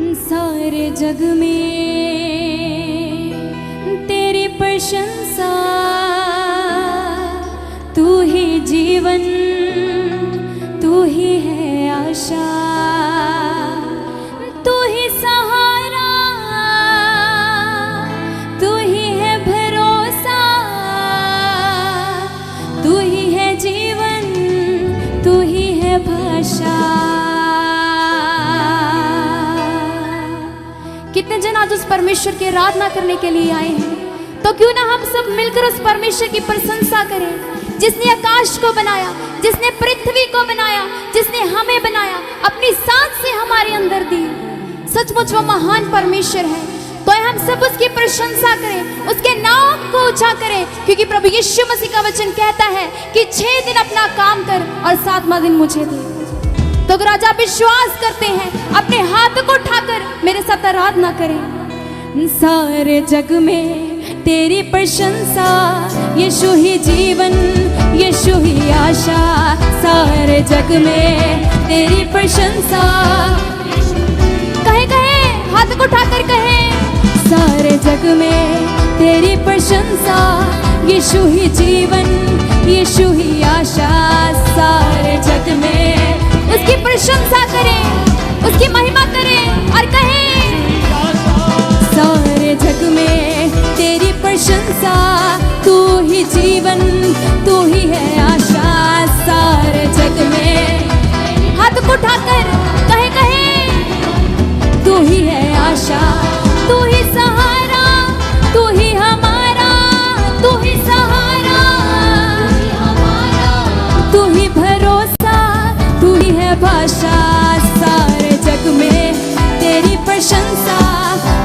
सारे जग में तेरी प्रशंसा, तू ही जीवन, तू ही है आशा, तू ही सहारा, तू ही है भरोसा, तू ही है जीवन, तू ही है भाषा। कितने जन आज उस परमेश्वर की आराधना करने के लिए आए हैं, तो क्यों ना हम सब मिलकर उस परमेश्वर की प्रशंसा करें, जिसने आकाश को बनाया, जिसने पृथ्वी को बनाया, जिसने हमें बनाया, अपनी सांस से हमारे अंदर दी। सचमुच वो महान परमेश्वर है। तो हम सब उसकी प्रशंसा करें, उसके नाम को ऊंचा करें, क्योंकि प्रभु यीशु मसीह का वचन कहता है कि 6 दिन अपना काम कर और 7वां दिन मुझे दे। तो अगर आज आप विश्वास करते हैं, अपने हाथ को उठाकर मेरे साथ आराधना करें। सारे जग में तेरी प्रशंसा, यीशु ही जीवन, यीशु ही आशा। सारे जग में तेरी प्रशंसा, कहे कहे हाथ को उठाकर कहे, सारे जग में तेरी प्रशंसा, यीशु ही जीवन, यीशु ही आशा। सारे जग में उसकी प्रशंसा करें, उसकी महिमा करें और कहें, सारे जग में तेरी प्रशंसा, तू ही जीवन, तू ही है आशा। सारे जग में हाथ को उठाकर कहे कहे, तू ही है आशा, तू ही सहारा, तू ही हमारा, तू ही सहारा, तू ही भरोसा, तू ही है भाषा। सारे जग में तेरी प्रशंसा,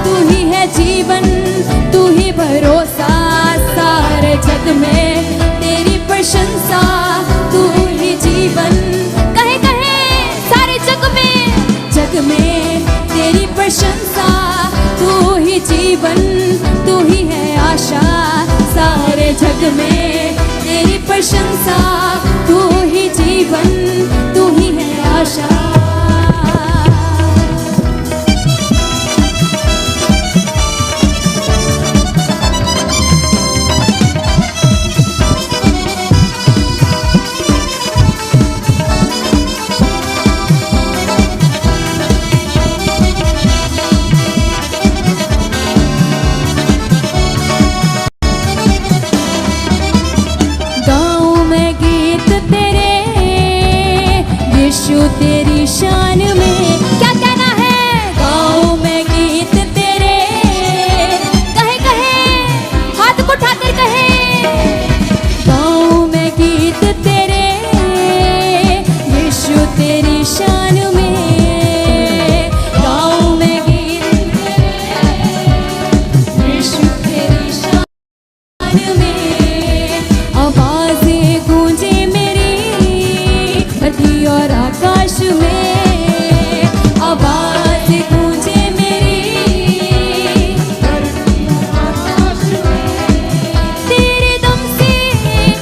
तू ही है जीवन, तू ही भरोसा। सारे जग में तेरी प्रशंसा, तू ही जीवन, कहे कहे, सारे जग में तेरी प्रशंसा, तू ही जीवन, तू ही है आशा। सारे जग में तेरी प्रशंसा, तू ही जीवन, तू ही है आशा। यीशु तेरी शान में क्या कहना है, गाऊं मैं गीत तेरे, कहे कहे हाथ को उठाकर कहे, गाऊं मैं गीत तेरे, यीशु तेरी शान में, गाऊं मैं गीत तेरे, यीशु तेरी शान में। आवाज़ें गूंजे मेरी धरती और आकाश में, आवाज गूंजे मेरी धरती और आकाश में। तेरे दम से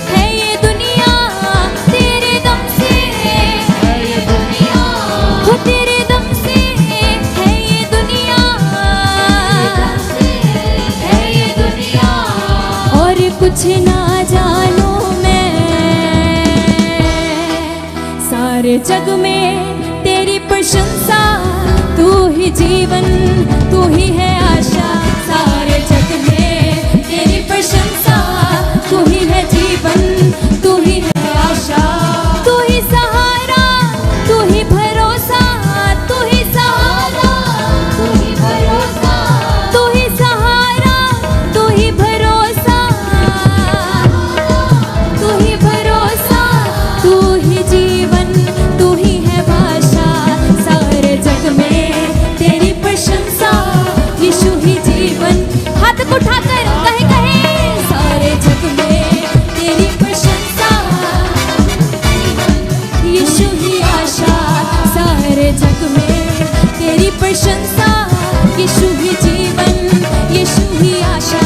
है ये दुनिया, तेरे दम से है ये दुनिया, हो तेरे दम से है ये दुनिया, है ये दुनिया। और कुछ ना जानो मैं, सारे जग में तेरी प्रशंसा, तू ही जीवन, तू ही है आशा। सारे जग में तेरी प्रशंसा, तू ही है जीवन, तू ही है आशा, तू ही सहारा, तू ही भरोसा, तू ही सहारा, तू ही भरोसा, तू ही सहारा, तू ही भरोसा, तू ही भरोसा, तू ही जीवन, तू ही है भाषा। सारे जग में तेरी प्रशंसा, यीशु ही जीवन, हाथ को उठाकर कहे कहे, सारे जग में तेरी प्रशंसा, यीशु ही आशा। सारे जग में तेरी प्रशंसा, यीशु ही जीवन, यीशु ही आशा।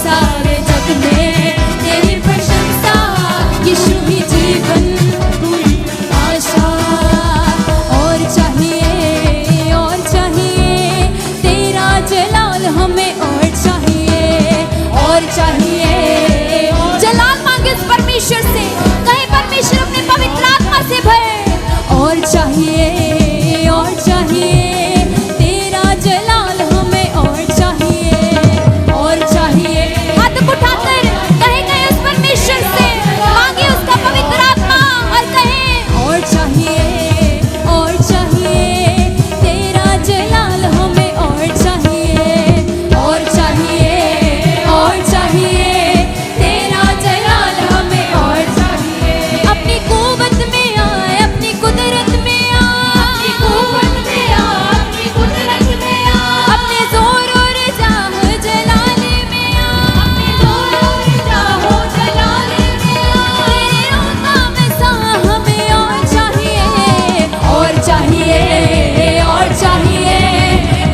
सारे जग में तेरी प्रशंसा, यीशु ही जीवन, आशा। और चाहिए, और चाहिए, और चाहिए। जलाल मांगे उस परमेश्वर से, कहीं परमेश्वर अपने पवित्र आत्मा से भरे। और चाहिए, और चाहिए तेरा जलाल हमें, और चाहिए, और चाहिए। हाथ उठाकर कहें उस परमेश्वर से, मांगे उसका पवित्र आत्मा और कहें और चाहिए, और चाहिए तेरा जलाल हमें, और चाहिए, और चाहिए, और चाहिए तेरा जलाल हमें, और चाहिए। अपनी कुव्वत में आए, अपनी कुदरत में आए, अपनी कुव्वत में आए, अपनी कुदरत में आए, अपने जोर और जाह जलाले में आए, अपने जोर और जाह जलाले में आए। तेरे रोज़ा में सा हमें और चाहिए, और चाहिए, और चाहिए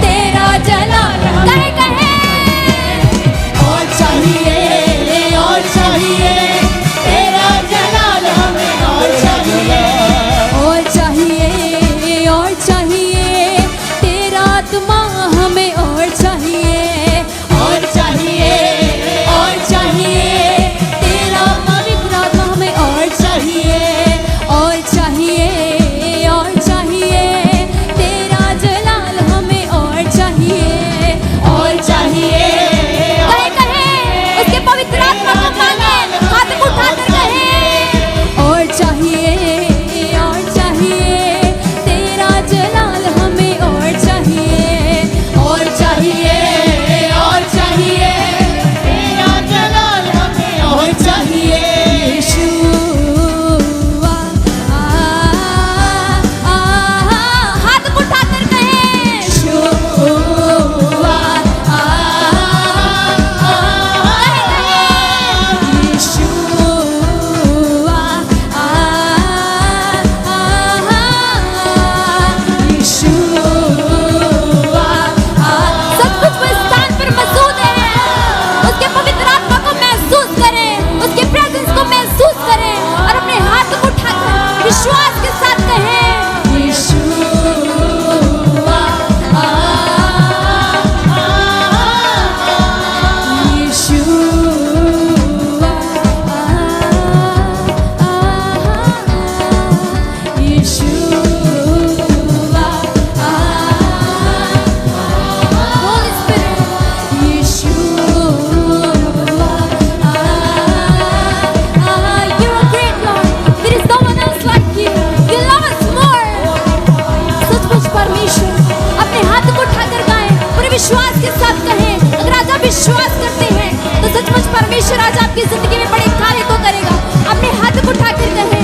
तेरा जलाल हमें, कहे और चाहिए, और चाहिए तेरा जलाल हमें, और चाहिए। और चाहिए, और चाहिए तेरा आत्मा हमें, और चाहिए, और चाहिए, और चाहिए तेरा पवित्र आत्मा हमें, और चाहिए, और चाहिए, और चाहिए तेरा जलाल हमें, और चाहिए, और चाहिए, कहे उसके पवित्र आत्मा को मांगे, हाथ उठाकर कहे और चाहिए, और चाहिए तेरा जलाल हमें, और चाहिए, और चाहिए, और चाहिए तेरा जलाल हमें, और चाहिए। यीशुआ, हाथ उठाकर कहे यीशुआ, सब कुछ वो स्थान पर मौजूद है। उसके पवित्र आत्मा को महसूस करें, उसकी प्रेजेंस को महसूस करें और अपने हाथ को उठाकर विश्वास के साथ कहें यीशुआ, Holy Spirit, you're a great Lord. There is no one else like you. You love us more. सचमुच परमेश्वर, अपने हाथ को उठाकर गाएं, पूरे विश्वास के साथ कहें। अगर आज आप विश्वास करते हैं तो सचमुच परमेश्वर आज आपकी जिंदगी में बड़े कार्य को करेगा। अपने हाथ को उठाकर कहें